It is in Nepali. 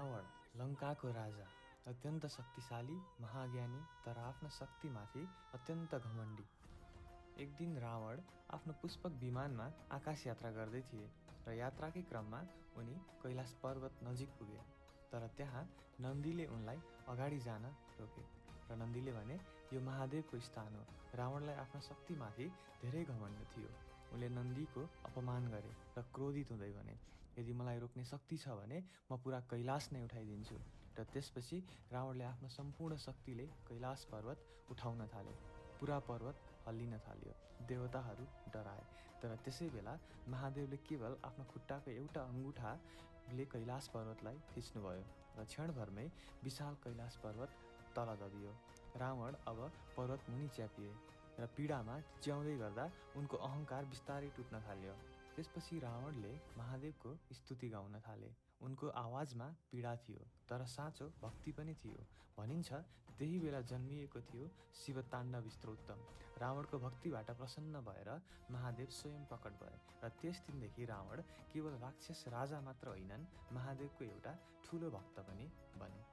रावण लङ्काको राजा, अत्यन्त शक्तिशाली, महाज्ञानी तर आफ्ना शक्तिमाथि अत्यन्त घमण्डी। एक दिन रावण आफ्नो पुष्पक विमानमा आकाश यात्रा गर्दै थिए र यात्राकै क्रममा उनी कैलाश पर्वत नजिक पुगे। तर त्यहाँ नन्दीले उनलाई अगाडि जान रोके र नन्दीले भने, यो महादेवको स्थान हो। रावणलाई आफ्ना शक्तिमाथि धेरै घमण्ड थियो। उनले नन्दीको अपमान गरे र क्रोधित हुँदै भने, यदि मलाई रोक्ने शक्ति छ भने म पुरा कैलाश नै उठाइदिन्छु। र त्यसपछि रावणले आफ्नो सम्पूर्ण शक्तिले कैलाश पर्वत उठाउन थाले। पुरा पर्वत हल्लिन थाल्यो। देवताहरू डराए। तर त्यसै बेला महादेवले केवल आफ्नो खुट्टाको एउटा अङ्गुठाले कैलाश पर्वतलाई थिच्नुभयो र क्षणभरमै विशाल कैलाश पर्वत तल दबियो। रावण अब पर्वत मुनि च्यापिए र पीडामा च्याउँदै गर्दा उनको अहङ्कार बिस्तारै टुट्न थाल्यो। त्यसपछि रावणले महादेवको स्तुति गाउन थाले। उनको आवाजमा पीडा थियो तर साँचो भक्ति पनि थियो। भनिन्छ त्यही बेला जन्मिएको थियो शिवताण्डव स्तोत्रम। रावणको भक्तिबाट प्रसन्न भएर महादेव स्वयं प्रकट भए र त्यस दिनदेखि रावण केवल राक्षस राजा मात्र होइनन्, महादेवको एउटा ठुलो भक्त पनि बने।